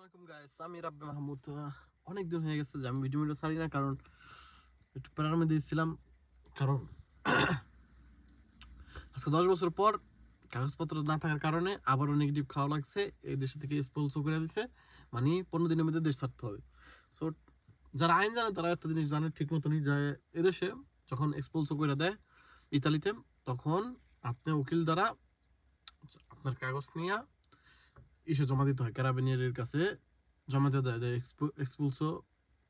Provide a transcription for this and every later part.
আসসালামু আলাইকুম গাইস, আমি রাব্বি মাহমুদ। অনেক দিন হয়ে গেছে যে আমি ভিডিও ছাড়ি না, কারণ একটু প্যারার মধ্যে ছিলাম। কারণ আজকে 10 বছর পর কাগজপত্র না থাকার কারণে আবারও নেগেটিভ খাওয়া লাগছে। এই দেশ থেকে এক্সপোলসও করে দিছে, মানে 15 দিনের মধ্যে দেশ ছাড়তে হবে। সো যারা আইন জানে তারা একটা জিনিস জানে ঠিক মতনই, যে এদেশে যখন এক্সপোলসও করে দেয় ইতালিতে, তখন আপনি উকিল দ্বারা আপনার কাগজ নিয়ে ইসে জমা দিতে হয়, ক্যারাবিনিয়ারের কাছে জমা দিয়ে দেয়। এক্সপোলসো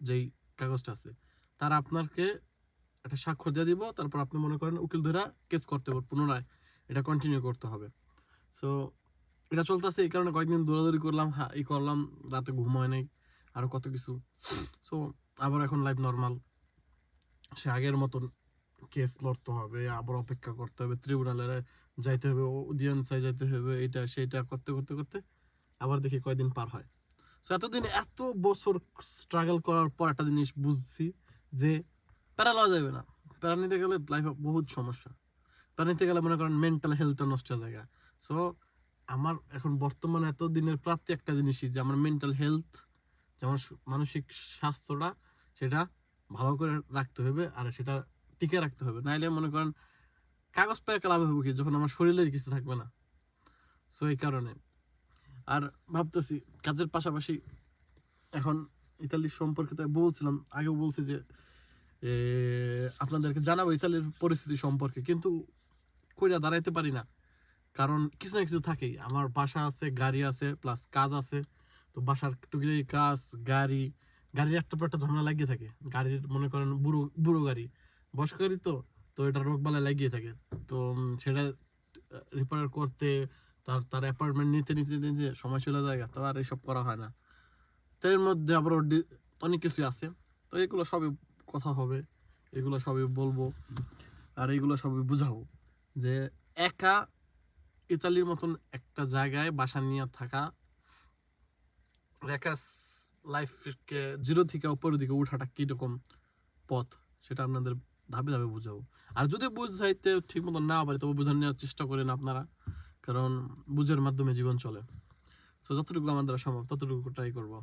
যেই কাগজটা আছে তারা আপনাকে একটা স্বাক্ষর দিয়ে দিব, তারপর আপনি মনে করেন উকিল ধরা কেস করতে হবে, পুনরায় এটা কন্টিনিউ করতে হবে। সো এটা চলতেছে, এই কারণে কয়েকদিন দৌড়াদৌড়ি করলাম, হ্যাঁ এই করলাম, রাতে ঘুম হয় নাই, আরও কত কিছু। সো আবার এখন লাইফ নর্মাল, সে আগের মতন কেস লড়তে হবে, আবার অপেক্ষা করতে হবে, ট্রিব্যুনালে যাইতে হবে, অডিয়েন্সে যাইতে হবে, এইটা সেইটা করতে করতে করতে আবার দেখি কয়দিন পার হয়। সো এতদিন এত বছর স্ট্রাগল করার পর একটা জিনিস বুঝছি যে প্যারা লওয়া যাবে না। প্যারা নিতে গেলে লাইফে বহুত সমস্যা। প্যারা নিতে গেলে মনে করেন মেন্টাল হেলথটা নষ্ট হয়ে যায়। সো আমার এখন বর্তমানে এত দিনের প্রাপ্তি একটা জিনিসই, যে আমার মেন্টাল হেলথ, যে আমার মানসিক স্বাস্থ্যটা, সেটা ভালো করে রাখতে হবে, আর সেটা টিকে রাখতে হবে। নাইলে মনে করেন কাগজ পেয়ে লাভ হবে কি, যখন আমার শরীরের কিছু থাকবে না। সো এই কারণে আর ভাবতেছি কাজের পাশাপাশি এখন ইতালির সম্পর্কে তো বলছিলাম, আগেও বলছি যে আপনাদেরকে জানাবো ইতালির পরিস্থিতি সম্পর্কে, কিন্তু কইরা দাঁড়াইতে পারি না, কারণ কিছু না কিছু থাকেই। আমার বাসা আছে, গাড়ি আছে, প্লাস কাজ আছে। তো বাসার টুকিটাকি কাজ, গাড়ির একটা পর একটা ঝামেলা লাগিয়ে থাকে। গাড়ির মনে করেন বুড়ো বুড়ো গাড়ি, বয়স্ক গাড়ি, তো তো এটা রোগ বালা লাগিয়ে থাকে। তো সেটা রিপেয়ার করতে, তার অ্যাপার্টমেন্ট নিতে নিতে নিতে সময় চলে যায়, তো আর এইসব করা হয় না। তো এর মধ্যে আবার অনেক কিছুই আছে। তো এগুলো সবই কথা হবে, এগুলো সবই বলবো, আর এগুলো সবই বুঝাবো যে একা ইতালির মতন একটা জায়গায় বাসা নিয়ে থাকা, একা লাইফকে জিরো থেকে উপরের দিকে উঠাটা কীরকম পথ, সেটা আপনাদের ধাপে ধাপে বুঝাবো। আর যদি বুঝাইতে ঠিক মতো না পারি, তবে বুঝার নেওয়ার চেষ্টা করেন আপনারা, কারণ বুঝের মাধ্যমে জীবন চলে। সো যতটুকু আমাদের সম্ভব ততটুকু ট্রাই করবো।